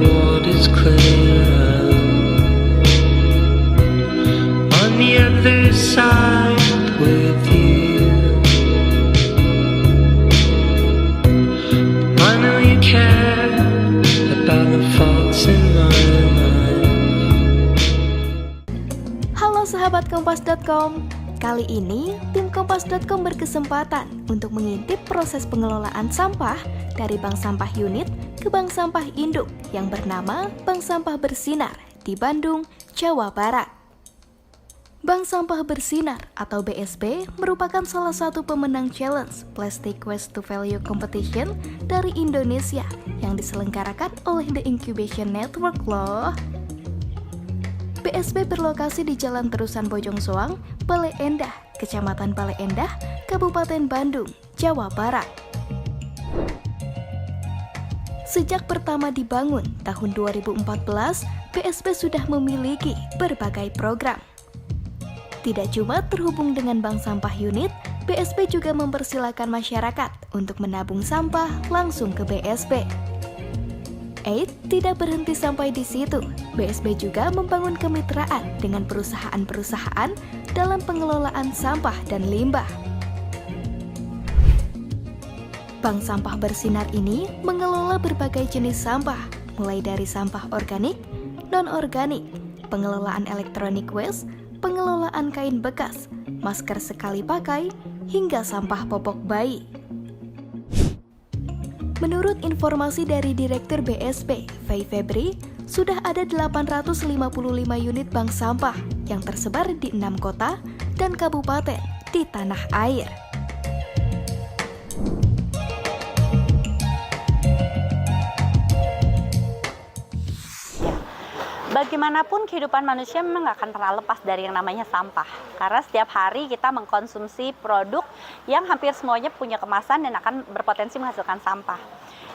water's clear on the other side with you. I know you care about the faults in my life. Halo sahabat Kompas.com, kali ini tim Kompas.com berkesempatan untuk mengintip proses pengelolaan sampah dari Bank Sampah Unit ke Bank Sampah Induk yang bernama Bank Sampah Bersinar di Bandung, Jawa Barat. Bank Sampah Bersinar atau BSB merupakan salah satu pemenang challenge Plastic Waste to Value Competition dari Indonesia yang diselenggarakan oleh The Incubation Network loh. BSB berlokasi di Jalan Terusan Bojong Soang, Bale Endah, Kecamatan Bale Endah, Kabupaten Bandung, Jawa Barat. Sejak pertama dibangun tahun 2014, BSB sudah memiliki berbagai program. Tidak cuma terhubung dengan Bank Sampah Unit, BSB juga mempersilakan masyarakat untuk menabung sampah langsung ke BSB. Tidak berhenti sampai di situ. BSB juga membangun kemitraan dengan perusahaan-perusahaan dalam pengelolaan sampah dan limbah. Bank Sampah Bersinar ini mengelola berbagai jenis sampah, mulai dari sampah organik, non-organik, pengelolaan elektronik waste, pengelolaan kain bekas, masker sekali pakai, hingga sampah popok bayi. Menurut informasi dari Direktur BSB, Fei Febri, sudah ada 855 unit bank sampah yang tersebar di 6 kota dan kabupaten di tanah air. Bagaimanapun kehidupan manusia memang nggak akan pernah lepas dari yang namanya sampah. Karena setiap hari kita mengkonsumsi produk yang hampir semuanya punya kemasan dan akan berpotensi menghasilkan sampah.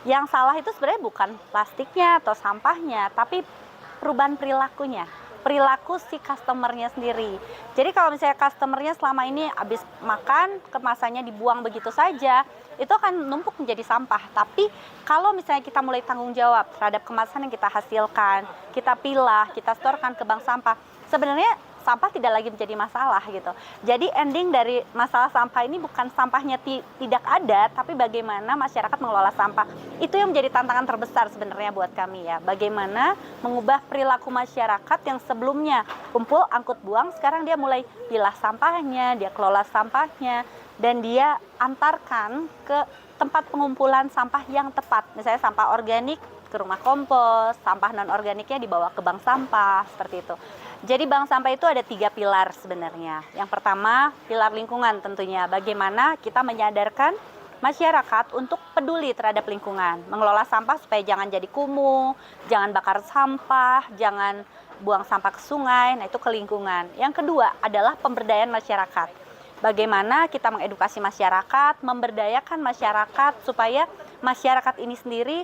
Yang salah itu sebenarnya bukan plastiknya atau sampahnya, tapi perubahan perilakunya. Perilaku si customernya sendiri. Jadi kalau misalnya customernya selama ini habis makan, kemasannya dibuang begitu saja, itu akan numpuk menjadi sampah. Tapi kalau misalnya kita mulai tanggung jawab terhadap kemasan yang kita hasilkan, kita pilah, kita setorkan ke bank sampah, sebenarnya sampah tidak lagi menjadi masalah gitu. Jadi ending dari masalah sampah ini bukan sampahnya tidak ada, tapi bagaimana masyarakat mengelola sampah. Itu yang menjadi tantangan terbesar sebenarnya buat kami ya. Bagaimana mengubah perilaku masyarakat yang sebelumnya kumpul angkut buang, sekarang dia mulai pilah sampahnya, dia kelola sampahnya, dan dia antarkan ke tempat pengumpulan sampah yang tepat. Misalnya sampah organik ke rumah kompos, sampah non-organiknya dibawa ke bank sampah, seperti itu. Jadi bank sampah itu ada 3 pilar sebenarnya. Yang pertama, pilar lingkungan tentunya. Bagaimana kita menyadarkan masyarakat untuk peduli terhadap lingkungan. Mengelola sampah supaya jangan jadi kumuh, jangan bakar sampah, jangan buang sampah ke sungai, nah itu ke lingkungan. Yang kedua adalah pemberdayaan masyarakat. Bagaimana kita mengedukasi masyarakat, memberdayakan masyarakat supaya masyarakat ini sendiri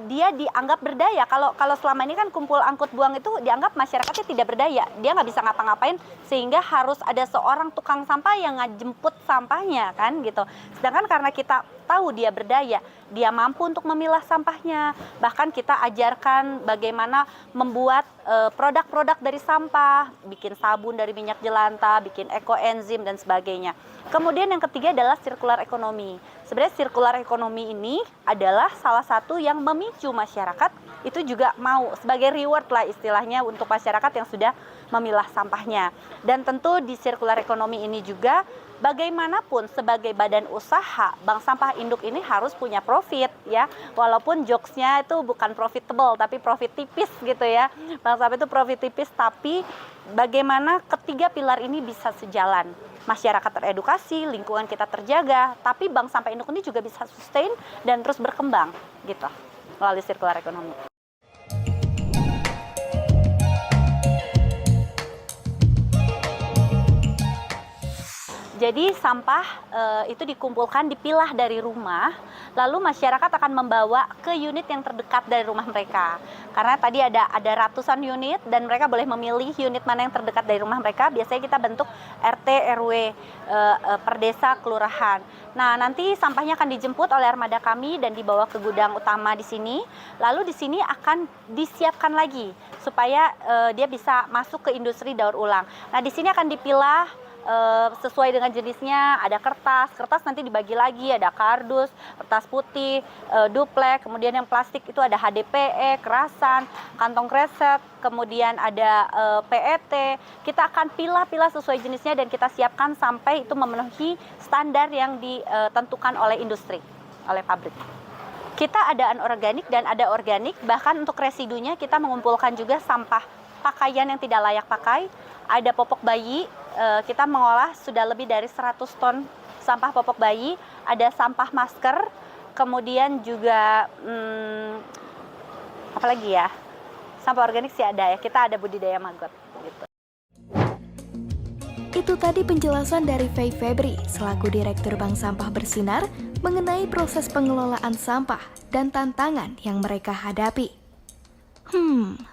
dia dianggap berdaya. Kalau selama ini kan kumpul angkut buang itu dianggap masyarakatnya tidak berdaya, dia nggak bisa ngapa-ngapain sehingga harus ada seorang tukang sampah yang ngejemput sampahnya kan gitu. Sedangkan karena kita tahu dia berdaya, dia mampu untuk memilah sampahnya, bahkan kita ajarkan bagaimana membuat produk-produk dari sampah, bikin sabun dari minyak jelantah, bikin ekoenzim dan sebagainya. Kemudian yang ketiga adalah sirkular ekonomi. Sebenarnya sirkular ekonomi ini adalah salah satu yang memicu masyarakat itu juga mau sebagai reward lah istilahnya untuk masyarakat yang sudah memilah sampahnya. Dan tentu di sirkular ekonomi ini juga bagaimanapun sebagai badan usaha, Bank Sampah Induk ini harus punya profit ya. Walaupun jokesnya itu bukan profitable tapi profit tipis gitu ya. Bank Sampah itu profit tipis, tapi bagaimana ketiga pilar ini bisa sejalan. Masyarakat teredukasi, lingkungan kita terjaga, tapi Bank Sampah Induk ini juga bisa sustain dan terus berkembang gitu melalui sirkular ekonomi. Jadi sampah itu dikumpulkan, dipilah dari rumah, lalu masyarakat akan membawa ke unit yang terdekat dari rumah mereka. Karena tadi ada ratusan unit dan mereka boleh memilih unit mana yang terdekat dari rumah mereka. Biasanya kita bentuk RT RW per desa kelurahan. Nah, nanti sampahnya akan dijemput oleh armada kami dan dibawa ke gudang utama di sini. Lalu di sini akan disiapkan lagi supaya dia bisa masuk ke industri daur ulang. Nah, di sini akan dipilah sesuai dengan jenisnya. Ada kertas nanti dibagi lagi, ada kardus, kertas putih, duplek, kemudian yang plastik itu ada HDPE, kerasan, kantong kresek, kemudian ada PET. Kita akan pilah-pilah sesuai jenisnya dan kita siapkan sampai itu memenuhi standar yang ditentukan oleh industri, oleh pabrik. Kita ada anorganik dan ada organik, bahkan untuk residunya kita mengumpulkan juga sampah pakaian yang tidak layak pakai, ada popok bayi. Kita mengolah sudah lebih dari 100 ton sampah popok bayi, ada sampah masker, kemudian juga apa lagi ya, sampah organik sih ada ya, kita ada budidaya maggot gitu. Itu tadi penjelasan dari Fei Febri selaku Direktur Bank Sampah Bersinar mengenai proses pengelolaan sampah dan tantangan yang mereka hadapi.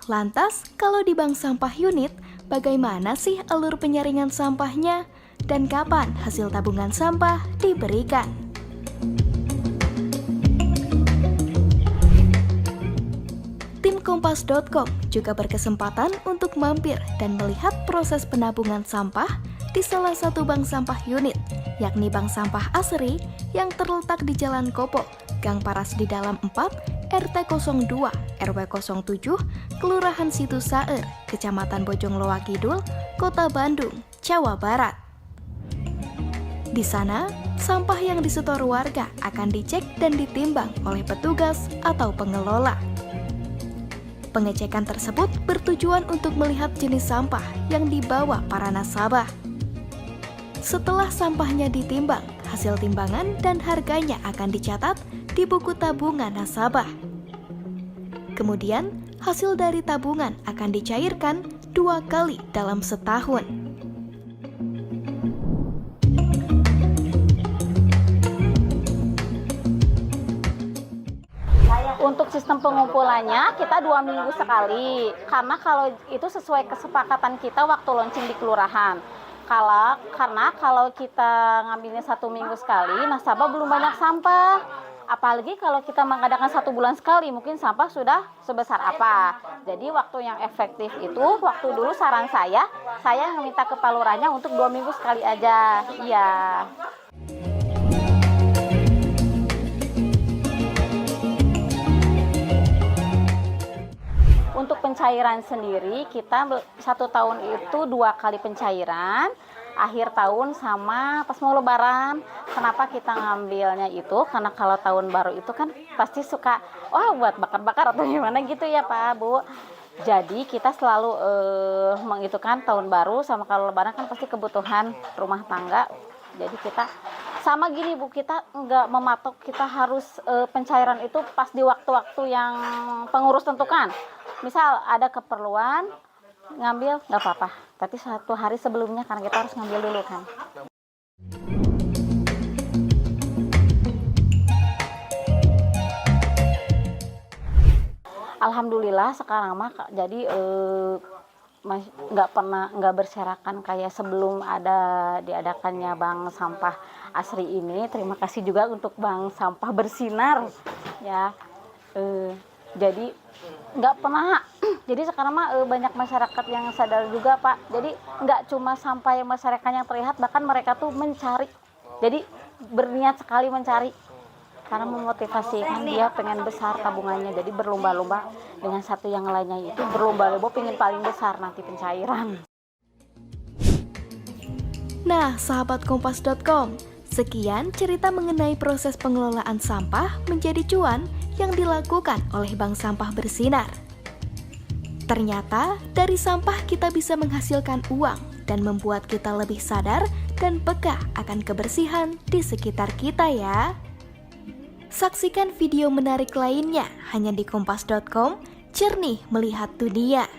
Lantas kalau di Bank Sampah Unit, bagaimana sih alur penyaringan sampahnya dan kapan hasil tabungan sampah diberikan? Tim Kompas.com juga berkesempatan untuk mampir dan melihat proses penabungan sampah di salah satu bank sampah unit, yakni Bank Sampah Asri yang terletak di Jalan Kopo, Gang Paras di Dalam 4, RT 02, RW 07, Kelurahan Situ Saer, Kecamatan Bojongloa Kidul, Kota Bandung, Jawa Barat. Di sana, sampah yang disetor warga akan dicek dan ditimbang oleh petugas atau pengelola. Pengecekan tersebut bertujuan untuk melihat jenis sampah yang dibawa para nasabah. Setelah sampahnya ditimbang, hasil timbangan dan harganya akan dicatat di buku tabungan nasabah. Kemudian, hasil dari tabungan akan dicairkan 2 kali dalam setahun. Untuk sistem pengumpulannya kita 2 minggu sekali, karena kalau itu sesuai kesepakatan kita waktu launching di kelurahan. Karena kalau kita ngambilnya 1 minggu sekali, nasabah belum banyak sampah. Apalagi kalau kita mengadakan 1 bulan sekali, mungkin sampah sudah sebesar apa. Jadi waktu yang efektif itu, waktu dulu saran saya minta ke Pak Lurahnya untuk 2 minggu sekali aja. Iya. Untuk pencairan sendiri, kita 1 tahun itu 2 kali pencairan, akhir tahun sama pas mau lebaran. Kenapa kita ngambilnya itu? Karena kalau tahun baru itu kan pasti suka, buat bakar-bakar atau gimana gitu ya Pak, Bu. Jadi kita selalu mengitukan tahun baru sama kalau lebaran kan pasti kebutuhan rumah tangga. Jadi kita sama gini Bu, kita nggak mematok kita harus pencairan itu pas di waktu-waktu yang pengurus tentukan. Misal ada keperluan ngambil nggak apa-apa, tapi 1 hari sebelumnya karena kita harus ngambil dulu kan. Alhamdulillah sekarang mah jadi nggak berserakan kayak sebelum diadakannya Bank Sampah Asri ini. Terima kasih juga untuk Bank Sampah Bersinar ya. Jadi nggak pernah. Jadi sekarang mah banyak masyarakat yang sadar juga Pak. Jadi nggak cuma sampai masyarakat yang terlihat, bahkan mereka tuh mencari. Jadi berniat sekali mencari karena memotivasi kan dia pengen besar tabungannya. Jadi berlomba-lomba dengan satu yang lainnya itu berlomba-lomba pengen paling besar nanti pencairan. Nah, sahabat Kompas.com, sekian cerita mengenai proses pengelolaan sampah menjadi cuan yang dilakukan oleh Bank Sampah Bersinar. Ternyata dari sampah kita bisa menghasilkan uang dan membuat kita lebih sadar dan peka akan kebersihan di sekitar kita ya. Saksikan video menarik lainnya hanya di Kompas.com, jernih melihat dunia.